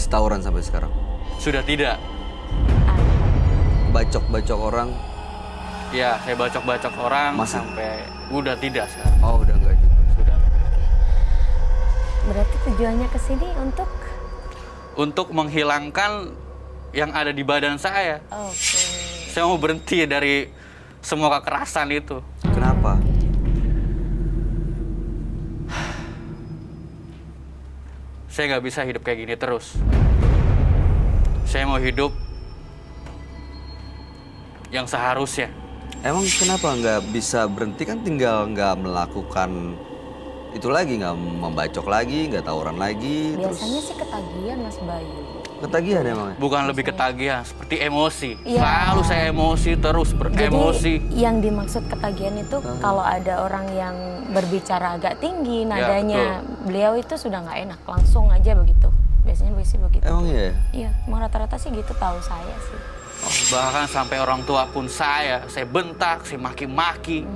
masih tawuran sampai sekarang? Sudah tidak. Bacok-bacok orang? Ya, saya bacok-bacok orang Masih? sampai udah tidak sekarang. Oh, udah enggak juga. Sudah. Berarti tujuannya ke sini Untuk menghilangkan yang ada di badan saya. Oke. Saya mau berhenti dari semua kekerasan itu. Kenapa? Saya nggak bisa hidup kayak gini terus. Saya mau hidup yang seharusnya. Emang kenapa nggak bisa berhenti? Kan tinggal nggak melakukan itu lagi, nggak membacok lagi, nggak tawuran lagi. Biasanya sih ketagihan Mas Bayu. Ketagihan emang? Bukan lebih ketagihan, seperti emosi. Iya. Selalu saya emosi, terus beremosi. Jadi yang dimaksud ketagihan itu kalau ada orang yang berbicara agak tinggi nadanya, beliau itu sudah nggak enak, langsung aja begitu. Biasanya begitu. Emang iya? Iya, emang rata-rata sih gitu tahu saya sih. Bahkan sampai orang tua pun saya bentak, saya maki-maki.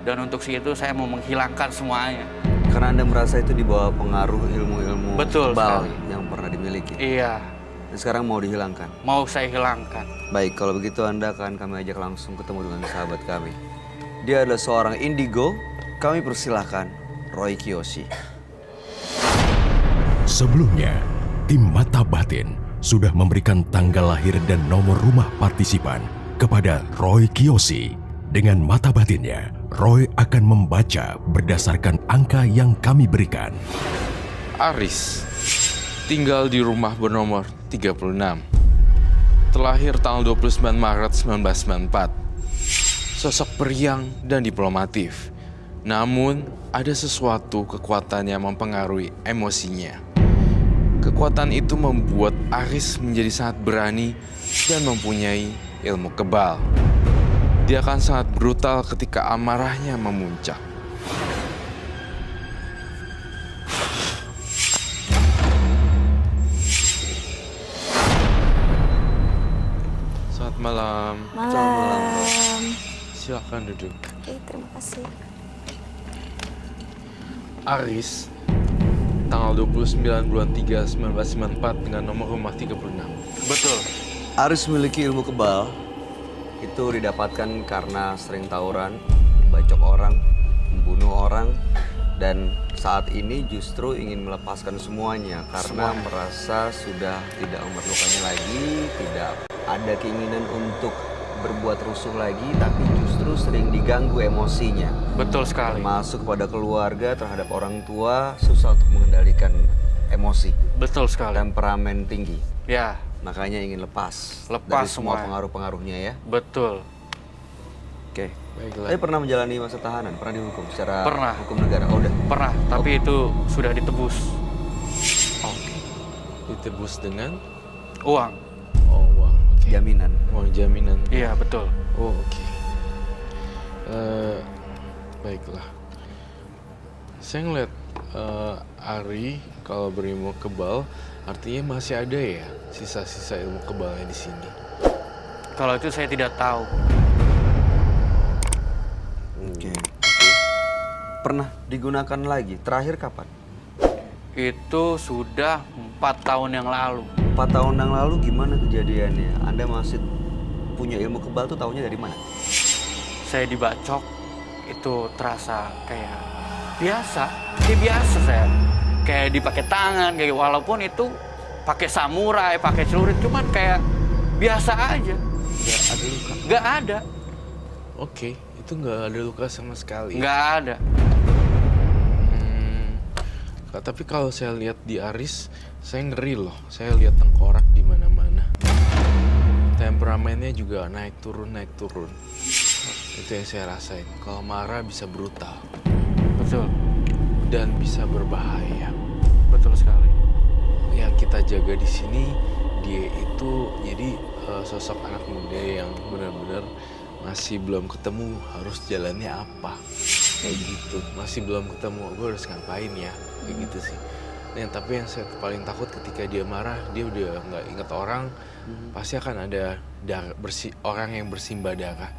Dan untuk itu saya mau menghilangkan semuanya. Karena Anda merasa itu di bawah pengaruh ilmu-ilmu Betul kebal sekali. yang pernah dimiliki. Iya, Dan sekarang mau dihilangkan. mau saya hilangkan. Baik, kalau begitu Anda akan kami ajak langsung ketemu dengan sahabat kami. Dia adalah seorang indigo. Kami persilahkan Roy Kiyoshi. Sebelumnya, tim Mata Batin sudah memberikan tanggal lahir dan nomor rumah partisipan kepada Roy Kiyoshi. Dengan mata batinnya, Roy akan membaca berdasarkan angka yang kami berikan. Aris, tinggal di rumah bernomor 36. Terlahir tanggal 29 Maret 1994. Sosok periang dan diplomatif. Namun, ada sesuatu kekuatan yang mempengaruhi emosinya. Kekuatan itu membuat Aris menjadi sangat berani dan mempunyai ilmu kebal. Dia akan sangat brutal ketika amarahnya memuncak. Selamat malam. Malam. Silakan duduk. Oke, terima kasih. Aris, tanggal 29 bulan 3 1994 dengan nomor rumah 36. Betul. Aris memiliki ilmu kebal. Itu didapatkan karena sering tawuran, bacok orang, membunuh orang, dan saat ini justru ingin melepaskan semuanya karena merasa sudah tidak memerlukannya lagi, tidak ada keinginan untuk berbuat rusuh lagi, tapi justru sering diganggu emosinya. Betul sekali. Masuk kepada keluarga, terhadap orang tua, susah untuk mengendalikan emosi. Betul sekali. Temperamen tinggi. Ya, Makanya ingin lepas Lepas dari semua semua. pengaruh-pengaruhnya ya. betul. Oke. Baiklah. Tapi pernah menjalani masa tahanan? Pernah dihukum secara Pernah. hukum negara? Oh, udah. Pernah, tapi itu sudah ditebus. Oke. Ditebus dengan Uang. uang. Oke. Jaminan. Uang jaminan. Iya, betul. Oh, oke. Baiklah. Saya ngeliat Ari kalau berilmu kebal, artinya masih ada ya sisa-sisa ilmu kebalnya di sini. Kalau itu saya tidak tahu. Oke. Pernah digunakan lagi? Terakhir kapan? Itu sudah 4 tahun yang lalu. 4 tahun yang lalu gimana kejadiannya? Anda masih punya ilmu kebal tuh tahunya dari mana? Saya dibacok, itu terasa kayak biasa. Kayak biasa saya. Kayak dipakai tangan, kayak walaupun itu pakai samurai, pakai celurit, cuman kayak biasa aja. Nggak ada luka. Nggak ada, Oke, itu nggak ada luka sama sekali. nggak ada. Tapi kalau saya lihat di Aris, saya ngeri loh. Saya lihat tengkorak di mana-mana. Temperamennya juga naik turun. Itu yang saya rasain. Kalau marah bisa brutal Betul, dan bisa berbahaya. betul sekali. Yang kita jaga di sini, dia itu jadi sosok anak muda yang benar-benar masih belum ketemu harus jalannya apa. Kayak gitu, masih belum ketemu gue harus ngapain ya, kayak gitu sih. Dan tapi yang saya paling takut ketika dia marah, dia udah nggak inget orang, pasti akan ada orang yang bersimbah darah.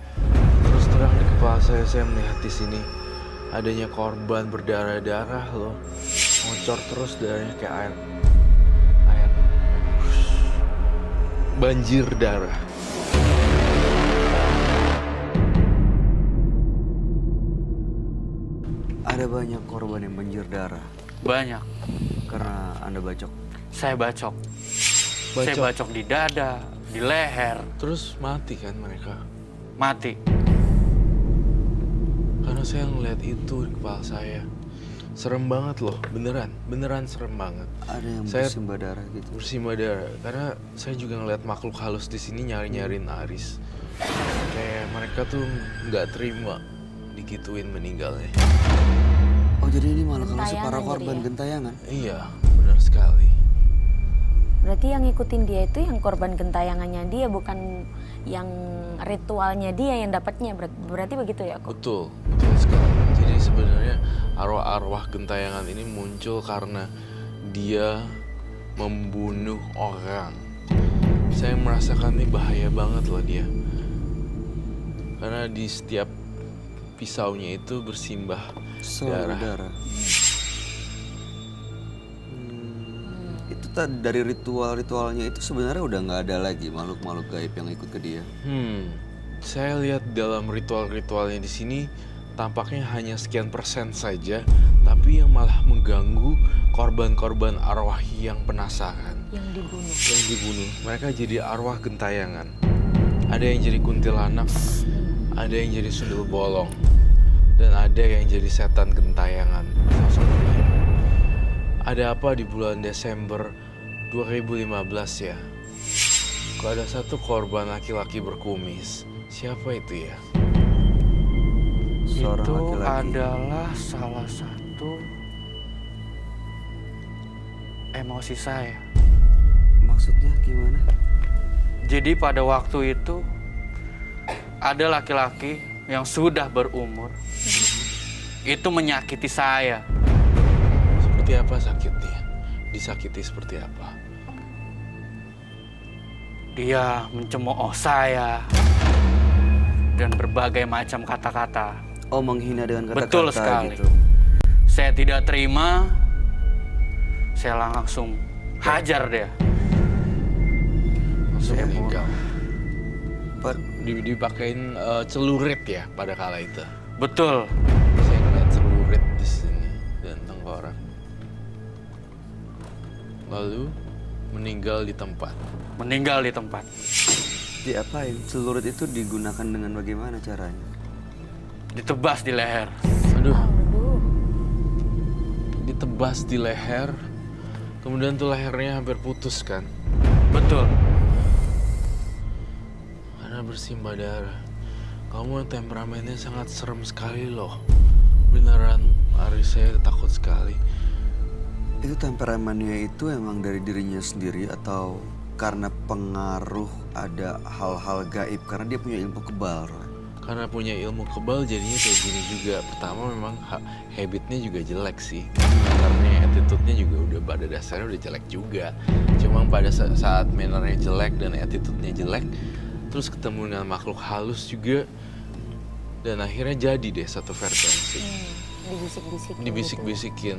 Terus terang di kepala saya melihat di sini adanya korban berdarah-darah loh, ngocor terus darahnya kayak air banjir darah. Ada banyak korban yang banjir darah Banyak. karena Anda bacok. Saya bacok. Saya bacok di dada, di leher, Terus mati kan mereka? mati. Karena saya ngeliat itu di kepala saya. Serem banget loh, beneran serem banget. Ada yang Saya- bersimbah darah gitu. Bersimbah darah, karena saya juga ngeliat makhluk halus di sini nyari-nyariin Aris. Kayak mereka tuh nggak terima digituin meninggalnya. Oh jadi ini malah kalau Gentayangan para jadi korban ya? gentayangan. Iya, benar sekali. Berarti yang ngikutin dia itu yang korban gentayangannya dia, bukan yang ritualnya dia yang dapatnya. Berarti begitu ya kok? Betul sekali. Jadi sebenarnya arwah-arwah gentayangan ini muncul karena dia membunuh orang. Saya merasakan ini bahaya banget loh dia. Karena di setiap pisaunya itu bersimbah darah. Darah. Itu dari ritual-ritualnya itu sebenarnya udah nggak ada lagi makhluk-makhluk gaib yang ikut ke dia. Saya lihat dalam ritual-ritualnya di sini tampaknya hanya sekian persen saja, tapi yang malah mengganggu korban-korban arwah yang penasaran. Yang dibunuh. Mereka jadi arwah gentayangan. Ada yang jadi kuntilanak, ada yang jadi sundel bolong, dan ada yang jadi setan gentayangan. Sosoknya. Ada apa di bulan Desember 2015 ya? Kok ada satu korban laki-laki berkumis. Siapa itu ya? Seorang Itu laki-laki. adalah salah satu emosi saya. Maksudnya gimana? Jadi pada waktu itu ada laki-laki yang sudah berumur itu menyakiti saya. Seperti apa sakitnya? Disakiti seperti apa? Dia mencemooh saya dan berbagai macam kata-kata. Oh menghina dengan kata-kata Betul sekali. gitu. Saya tidak terima. Saya langsung hajar dia. Langsung Saya meninggal. Pak, Dipakein celurit ya pada kala itu. Betul. Saya ngeliat celurit di sini dan tengkorak. Lalu meninggal di tempat. Meninggal di tempat. diapain? Celurit itu digunakan dengan bagaimana caranya? Ditebas di leher. Aduh, Aduh. ditebas di leher. Kemudian tuh lehernya hampir putus kan. Betul. Karena bersimbah darah. Kamu temperamennya sangat serem sekali loh. Beneran, Aris, saya takut sekali. Itu temperamennya itu emang dari dirinya sendiri atau karena pengaruh ada hal-hal gaib? Karena dia punya ilmu kebal, Roy. Karena punya ilmu kebal jadinya kayak gini juga. Pertama memang habitnya juga jelek sih. Mannernya, attitude-nya juga udah pada dasarnya udah jelek juga. Cuma pada saat mannernya jelek dan attitude-nya jelek, terus ketemu dengan makhluk halus juga, dan akhirnya jadi deh satu frekuensi. Dibisik-bisikin. Dibisik-bisikin.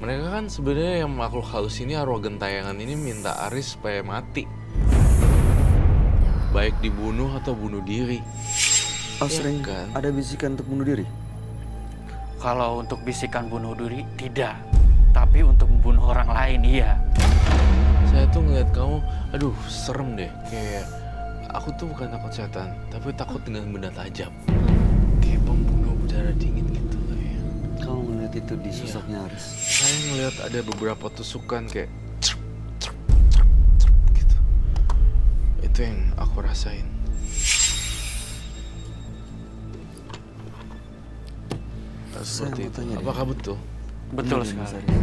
Mereka kan sebenarnya yang makhluk halus ini, arwah gentayangan ini minta Aris supaya mati. Baik dibunuh atau bunuh diri. Oh Iya sering kan? ada bisikan untuk bunuh diri? Kalau untuk bisikan bunuh diri, tidak. Tapi untuk membunuh orang lain, iya. Saya tuh ngeliat kamu, aduh serem deh. Kayak aku tuh bukan takut setan, tapi takut dengan benda tajam. Kayak pembunuh berdarah dingin gitu kayak. Kamu melihat itu di sosoknya Aris? Saya ngeliat ada beberapa tusukan kayak cerp, cerp, cerp, cerp, gitu. Itu yang aku rasain. Seperti mau itu. tanya deh. Apakah betul? Betul Ini, Mas sekali. Aris.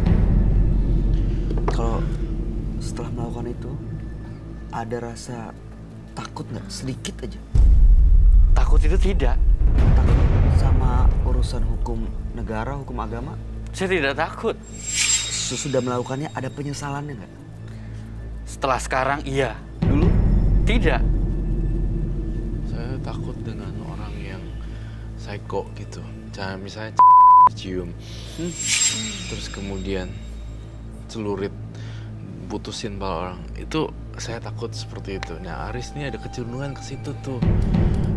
Kalau setelah melakukan itu ada rasa takut nggak? Sedikit aja. Takut itu tidak. Takut sama urusan hukum negara, hukum agama? Saya tidak takut. Sesudah melakukannya ada penyesalannya nggak? Setelah sekarang, iya. Dulu? Tidak. Saya takut dengan orang yang psycho gitu. Misalnya cium, terus kemudian celurit putusin pala orang. Itu saya takut seperti itu. Nah, Aris nih ada kecenderungan ke situ tuh.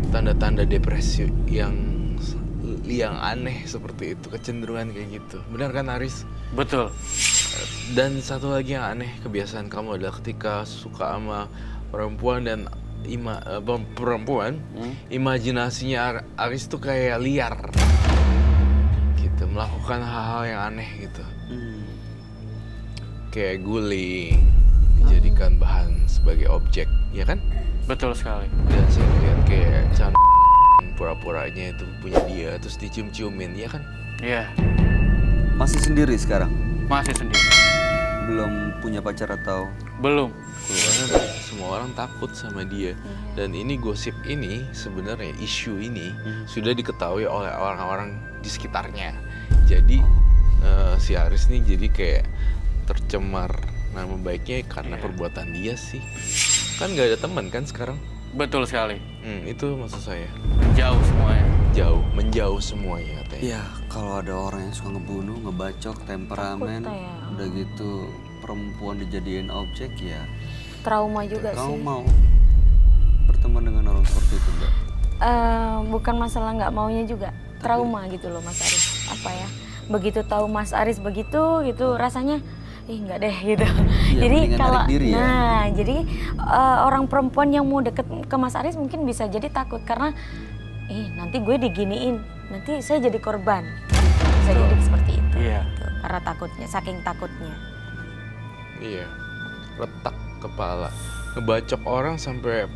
Tanda-tanda depresi yang aneh seperti itu, kecenderungan kayak gitu. Benar kan Aris? Betul. Dan satu lagi yang aneh kebiasaan kamu adalah ketika suka sama perempuan dan perempuan, imajinasinya Aris tuh kayak liar gitu, melakukan hal-hal yang aneh gitu. Kayak guling, dijadikan bahan sebagai objek, ya kan? Betul sekali. Dan saya lihat kayak pura-puranya itu punya dia, terus dicium-ciumin, ya kan? Iya, Masih sendiri sekarang? masih sendiri. Belum punya pacar atau Belum. Keluarga semua orang takut sama dia. Dan ini gosip ini sebenarnya isu ini sudah diketahui oleh orang-orang di sekitarnya. Jadi si Aris nih jadi kayak tercemar nama baiknya karena perbuatan dia sih. Kan gak ada teman kan sekarang? Betul sekali. Itu maksud saya. Jauh semuanya. Menjauh semuanya katanya. ya kalau ada orang yang suka ngebunuh, ngebacok, temperamen, Takut ya. udah gitu perempuan dijadiin objek ya. Trauma juga Kamu sih. mau berteman dengan orang seperti itu enggak? Bukan masalah nggak maunya juga, trauma gitu loh Mas Aris. Apa ya? Begitu tahu Mas Aris begitu gitu rasanya nggak deh gitu. Iya, Jadi mendingan kalau narik diri ya. jadi orang perempuan yang mau deket ke Mas Aris mungkin bisa jadi takut karena nanti gue diginiin, nanti saya jadi korban. Bisa jadi seperti itu. Iya. Gitu. Karena takutnya, saking takutnya. Iya, retak kepala, ngebacok orang sampai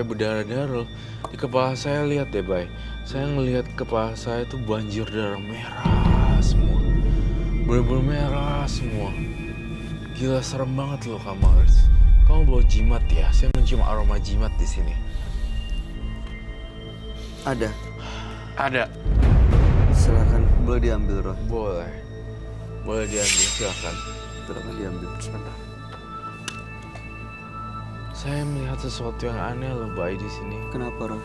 berdarah-darah. Di kepala saya lihat deh, Bay. Saya ngelihat kepala saya tuh banjir darah merah semua, bener-bener merah semua. Gila serem banget loh kamu Aris. Kamu bawa jimat ya? Saya mencium aroma jimat di sini. Ada. Ada. Silakan, boleh diambil, Roh. Boleh diambil, silakan. Silakan diambil. Sebentar. Saya melihat sesuatu yang aneh loh, Bay, di sini. Kenapa, Roh?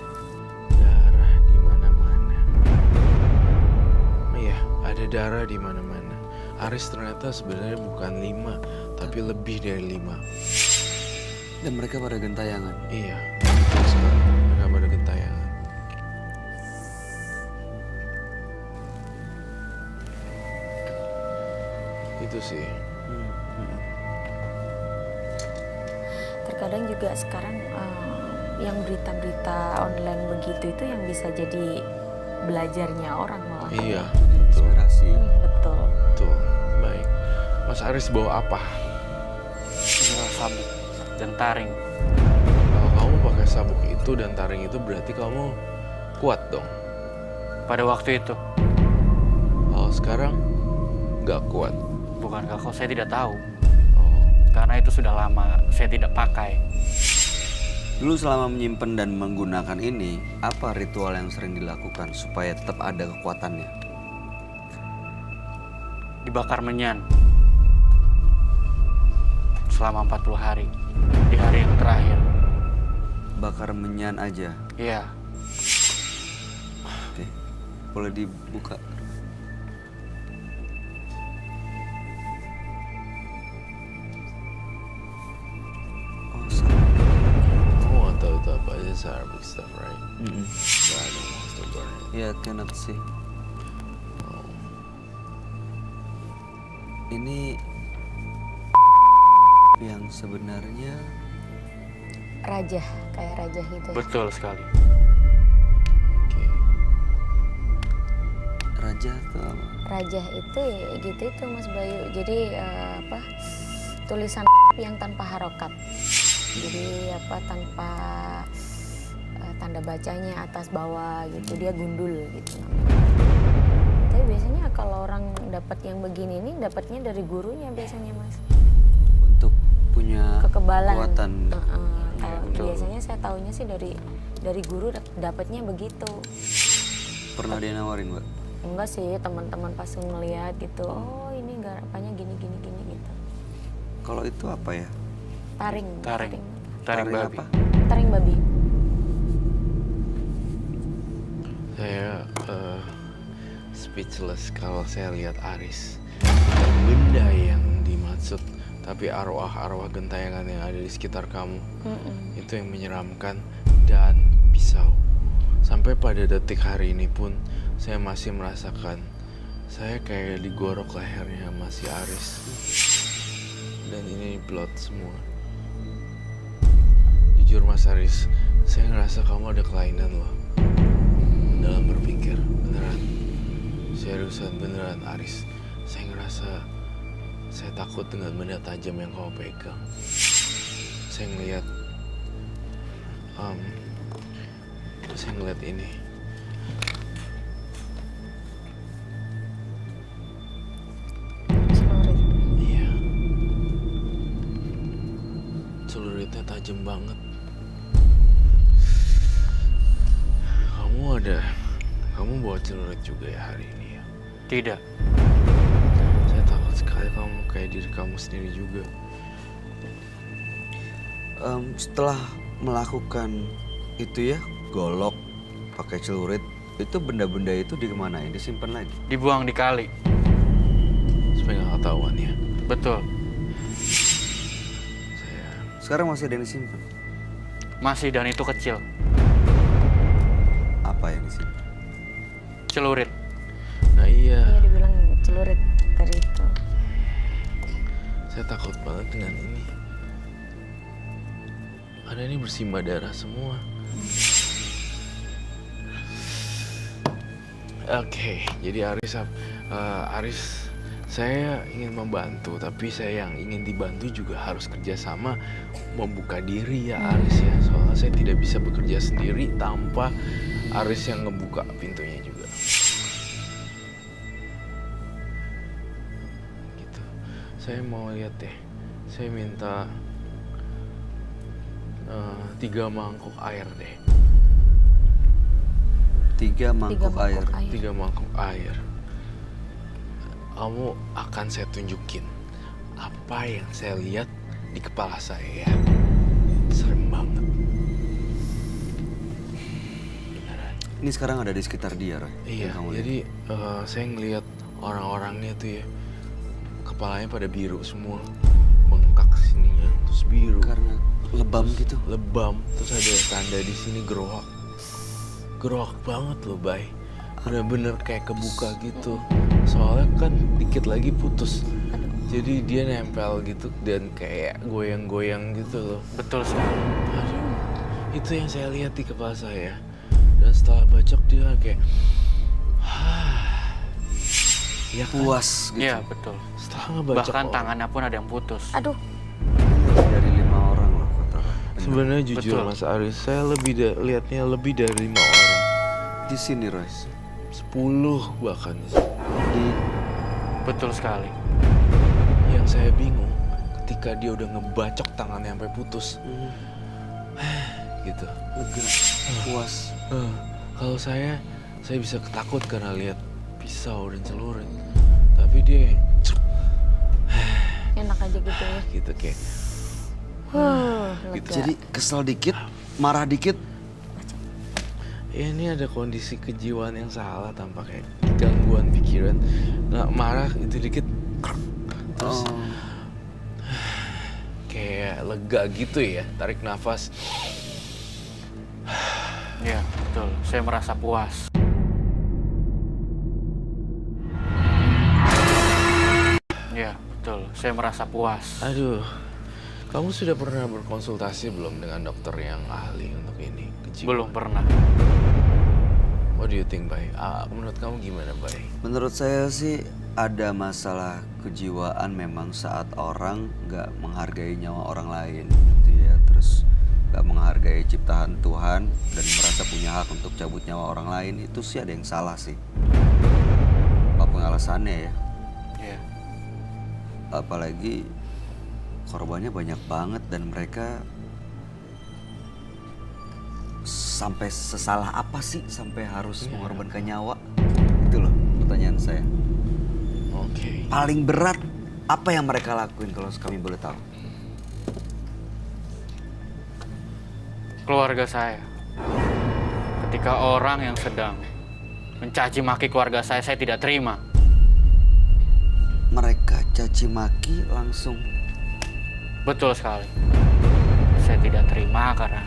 Darah di mana-mana. Iya, ada darah di mana-mana. Aris ternyata sebenarnya bukan 5, tapi lebih dari 5. Dan mereka pada gentayangan. Iya, betul sekali. Mereka pada gentayangan. Itu sih. Terkadang juga sekarang yang berita-berita online begitu itu yang bisa jadi belajarnya orang malah. Iya, betul. Inspirasi. Betul. Betul. Baik. Mas Aris bawa apa? Tinggal sabuk dan taring. Kalau kamu pakai sabuk itu dan taring itu berarti kamu kuat dong. Pada waktu itu. Kalau sekarang nggak kuat. Bukankah kau saya tidak tahu? Oh, Karena itu sudah lama saya tidak pakai. Dulu selama menyimpan dan menggunakan ini, apa ritual yang sering dilakukan supaya tetap ada kekuatannya? Dibakar menyan. Selama 40 hari. Di hari yang terakhir. Bakar menyan aja. Iya. Oke. Boleh dibuka. Oh, salah. kamu nggak tahu itu apa aja Arabic stuff, right? Mm-mm. But I don't want to burn it. Ya, cannot see. Oh. Ini yang sebenarnya Raja, kayak raja gitu. Betul sekali. Oke. raja atau apa? Raja itu ya gitu itu Mas Bayu. Jadi tulisan yang tanpa harokat. Jadi tanpa tanda bacanya atas bawah gitu, dia gundul gitu namanya. Tapi biasanya kalau orang dapat yang begini ini dapatnya dari gurunya biasanya Mas. Untuk punya Kekebalan. kekuatan. Kalau betul. biasanya saya taunya sih dari guru dapatnya begitu. Pernah dia nawarin, Mbak? Enggak sih, teman-teman pas ngeliat gitu. Oh, ini garapannya gini gitu. Kalau itu apa ya? Taring Taring babi. apa? Taring babi. Saya speechless kalau saya lihat Aris. Dan benda yang dimaksud Tapi arwah-arwah gentayangan yang ada di sekitar kamu Mm-mm. itu yang menyeramkan dan pisau. Sampai pada detik hari ini pun saya masih merasakan saya kayak digorok lehernya masih Aris. Dan ini blood semua. Jujur Mas Aris, saya ngerasa kamu ada kelainan loh dalam berpikir, beneran. Seriusan beneran Aris. Saya ngerasa saya takut dengan benda tajam yang kamu pegang. Saya ngeliat ini. Celurit. Iya. Celuritnya tajam banget. Kamu bawa celurit juga ya hari ini ya? Tidak. Saya takut sekali kamu kayak diri kamu sendiri juga. Setelah melakukan itu ya, golok, pakai celurit, itu benda-benda itu dikemanain? Disimpan lagi? Dibuang di kali. Supaya nggak ketahuan ya. Betul. Sekarang masih ada yang disimpan? Masih, dan itu kecil. Apa yang disimpan? Celurit. Nah iya, Iya dibilang celurit dari itu. saya takut banget dengan ini. Karena ini bersimbah darah semua. Oke, jadi Aris, saya ingin membantu, tapi saya yang ingin dibantu juga harus kerjasama membuka diri ya Aris ya. Soalnya saya tidak bisa bekerja sendiri tanpa Aris yang ngebuka pintunya juga. Gitu. Saya mau lihat deh. Saya minta 3 mangkuk air deh. 3 mangkuk air. 3 mangkuk air. Kamu akan saya tunjukin apa yang saya lihat di kepala saya ya. Serem banget. Beneran. Ini sekarang ada di sekitar dia, Roy. Iya, yang kamu lihat. jadi saya ngelihat orang-orangnya tuh ya, kepalanya pada biru semua, bengkak sininya, terus biru, Karena lebam gitu. lebam, terus ada tanda di sini gerowak, gerowak banget loh, Bay, bener-bener kayak kebuka gitu, soalnya kan dikit lagi putus, jadi dia nempel gitu dan kayak goyang-goyang gitu loh. Betul sekali. Aduh, itu yang saya lihat di kepala saya. Dan setelah bacok dia kayak, ya kan? Puas gitu. Iya, betul. Setelah ngebacok Bahkan orang. tangannya pun ada yang putus. Aduh, Dari 5 orang loh kata. Sebenarnya jujur Betul. Mas Aris, saya lihatnya lebih dari 5 orang. Di sini, Roy. 10 bahkan. Di Betul sekali. Yang saya bingung ketika dia udah ngebacok tangannya sampai putus. Gitu. lega, puas. Kalau saya bisa ketakut karena lihat pisau dan celurit. Tapi dia enak aja gitu ya. gitu kayak Lega. gitu. Jadi kesel dikit, marah dikit. Ya, ini ada kondisi kejiwaan yang salah tanpa kayak gangguan pikiran. Nggak marah itu dikit terus Oh, kayak lega gitu ya, tarik nafas. Iya, betul. Saya merasa puas. Iya, betul. Saya merasa puas. Aduh, kamu sudah pernah berkonsultasi belum dengan dokter yang ahli untuk ini? Kejiwaan? Belum pernah. What do you think, Bay? Menurut kamu gimana, Bay? menurut saya sih ada masalah kejiwaan memang saat orang nggak menghargai nyawa orang lain gitu ya, terus nggak menghargai ciptaan Tuhan dan merasa punya hak untuk cabut nyawa orang lain, itu sih ada yang salah sih. Apapun alasannya ya, Iya. apalagi korbannya banyak banget dan mereka sampai sesalah apa sih sampai harus mengorbankan nyawa? Itu loh pertanyaan saya. Oke. Paling berat apa yang mereka lakuin kalau kami boleh tahu? Keluarga saya. Ketika orang yang sedang mencaci maki keluarga saya tidak terima. Mereka caci maki langsung Betul sekali. Saya tidak terima karena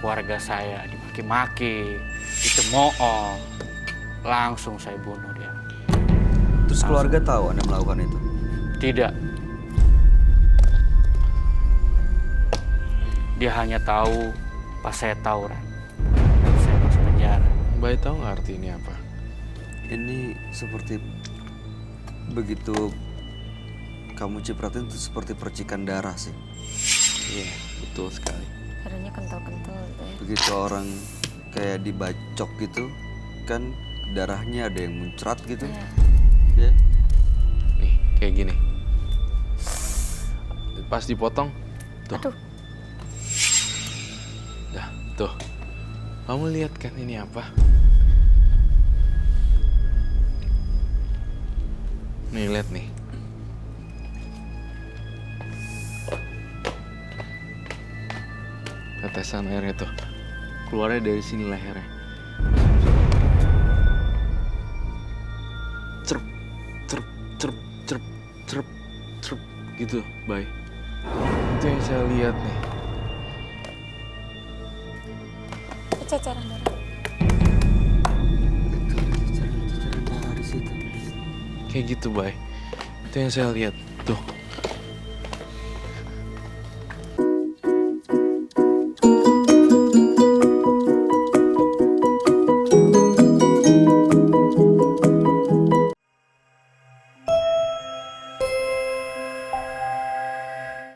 keluarga saya dimaki-maki, dicemooh. Langsung saya bunuh dia. Terus keluarga tahu Anda melakukan itu? Tidak. Dia hanya tahu pas saya tawuran. Dan saya masuk penjara. Baik tahu nggak arti ini apa? Ini seperti begitu kamu cipratin itu seperti percikan darah sih. Iya, betul sekali. Darahnya kental-kental gitu ya. Begitu orang kayak dibacok gitu, kan darahnya ada yang muncrat gitu. Iya. Ya. Nih, kayak gini. Pas dipotong, tuh. Aduh, Dah, tuh. Kamu lihat kan ini apa? Nih, lihat nih. Tetesan airnya tuh. Keluarnya dari sini lehernya. Cerp, cerp, cerp, cerp, cerp, cerp. Gitu, bye. Itu yang saya lihat nih. ceceran darah. Ceceran darah di situ. Kayak gitu, Bay. Itu yang saya lihat. Tuh.